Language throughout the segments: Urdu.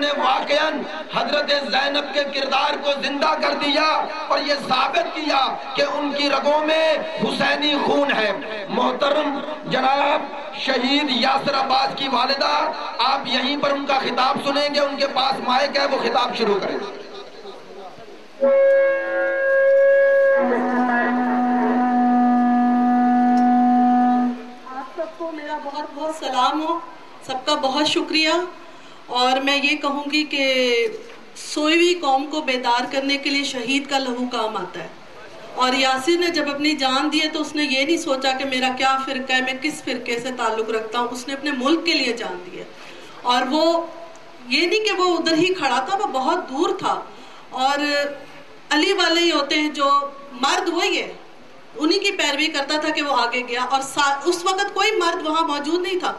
نے واقعاً حضرت زینب کے کردار کو زندہ کر دیا اور یہ ثابت کیا کہ ان کی رگوں میں حسینی خون ہے۔ محترم جناب شہید یاسر عباس کی والدہ، آپ یہیں پر ان کا خطاب سنیں گے، ان کے پاس مائک ہے، وہ خطاب شروع کریں۔ آپ سب کو میرا بہت بہت سلام ہو، سب کا بہت شکریہ۔ اور میں یہ کہوں گی کہ سوئی ہوئی قوم کو بیدار کرنے کے لیے شہید کا لہو کام آتا ہے، اور یاسر نے جب اپنی جان دی ہے تو اس نے یہ نہیں سوچا کہ میرا کیا فرقہ ہے، میں کس فرقے سے تعلق رکھتا ہوں، اس نے اپنے ملک کے لیے جان دی ہے۔ اور وہ یہ نہیں کہ وہ ادھر ہی کھڑا تھا، وہ بہت دور تھا، اور علی والے ہی ہوتے ہیں جو مرد وہی ہے، انہی کی پیروی کرتا تھا کہ وہ آگے گیا، اور اس وقت کوئی مرد وہاں موجود نہیں تھا،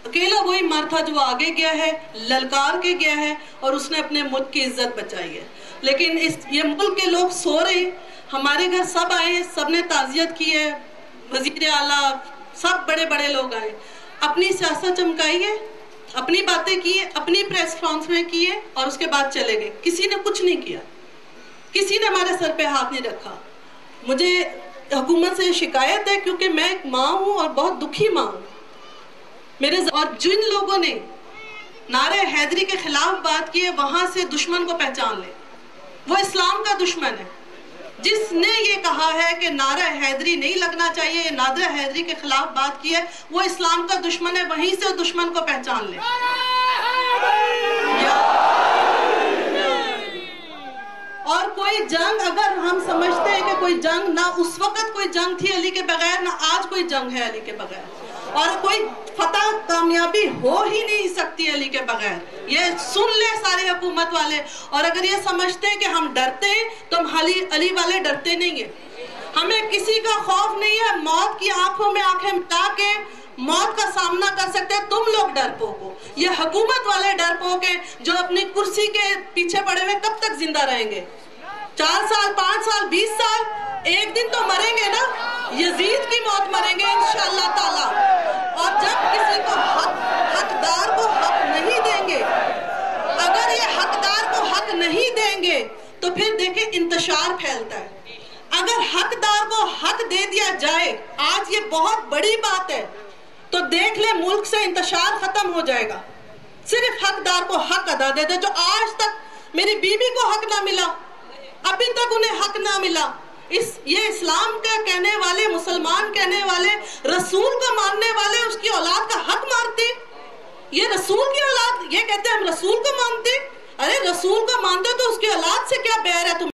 اکیلا وہی مرد تھا جو آگے گیا ہے، للکار کے گیا ہے، اور اس نے اپنے ملک کی عزت بچائی ہے۔ لیکن یہ ملک کے لوگ سو رہے ہیں، ہمارے گھر سب آئے ہیں، سب نے تعزیت کی ہے، وزیر اعلیٰ سب بڑے بڑے لوگ آئے، اپنی سیاست چمکائی ہے، اپنی باتیں کی ہے، اپنی پریس کانفرنس کی ہے، اور اس کے بعد چلے گئے۔ کسی نے کچھ نہیں کیا، کسی نے ہمارے سر پہ ہاتھ نہیں رکھا۔ مجھے حکومت سے شکایت ہے کیونکہ میں ایک ماں ہوں اور بہت دکھی ماں ہوں، اور جن لوگوں نے نعرہ حیدری کے خلاف بات کی ہے وہاں سے دشمن کو پہچان لے، وہ اسلام کا دشمن ہے۔ جس نے یہ کہا ہے کہ نعرہ حیدری نہیں لگنا چاہیے، نعرہ حیدری کے خلاف بات کی ہے، وہ اسلام کا دشمن ہے، وہیں سے دشمن کو پہچان لے۔ اور کوئی جنگ اگر ہم سمجھتے ہیں کہ کوئی جنگ، نہ اس وقت کوئی جنگ تھی علی کے بغیر، نہ آج کوئی جنگ ہے علی کے بغیر، اور کوئی فتح کامیابی ہو ہی نہیں سکتی علی کے بغیر۔ یہ سن لے سارے حکومت والے، اور اگر یہ سمجھتے ہیں کہ ہم ڈرتے ہیں تو ہم علی والے ڈرتے نہیں ہیں، ہمیں کسی کا خوف نہیں ہے، موت کی آنکھوں میں آنکھیں ملا کے موت کا سامنا کر سکتے ہیں۔ تم لوگ ڈرپوک ہو، یہ حکومت والے ڈرپوک ہیں جو اپنی کرسی کے پیچھے پڑے ہوئے کب تک زندہ رہیں گے؟ 4 سال، 5 سال، 20 سال، ایک دن تو مریں گے نا، یزید کی موت مریں گے انشاءاللہ تعالی۔ اور جب کسی کو حقدار کو حق نہیں دیں گے، اگر یہ حقدار کو حق نہیں دیں گے تو پھر دیکھیں انتشار پھیلتا ہے۔ اگر حقدار کو حق دے دیا جائے، آج یہ بہت بڑی بات ہے، تو دیکھ لیں ملک سے انتشار ختم ہو جائے گا۔ صرف حقدار کو حق ادا دے دے۔ جو آج تک میری بیوی کو حق نہ ملا، ابھی تک انہیں حق نہ ملا، یہ اسلام کا کہنے والے، مسلمان کہنے والے، رسول کو ماننے والے اس کی اولاد کا حق مارتے، یہ رسول کی اولاد، یہ کہتے ہیں ہم رسول کو مانتے، ارے رسول کو مانتے تو اس کی اولاد سے کیا بیر ہے تمہیں؟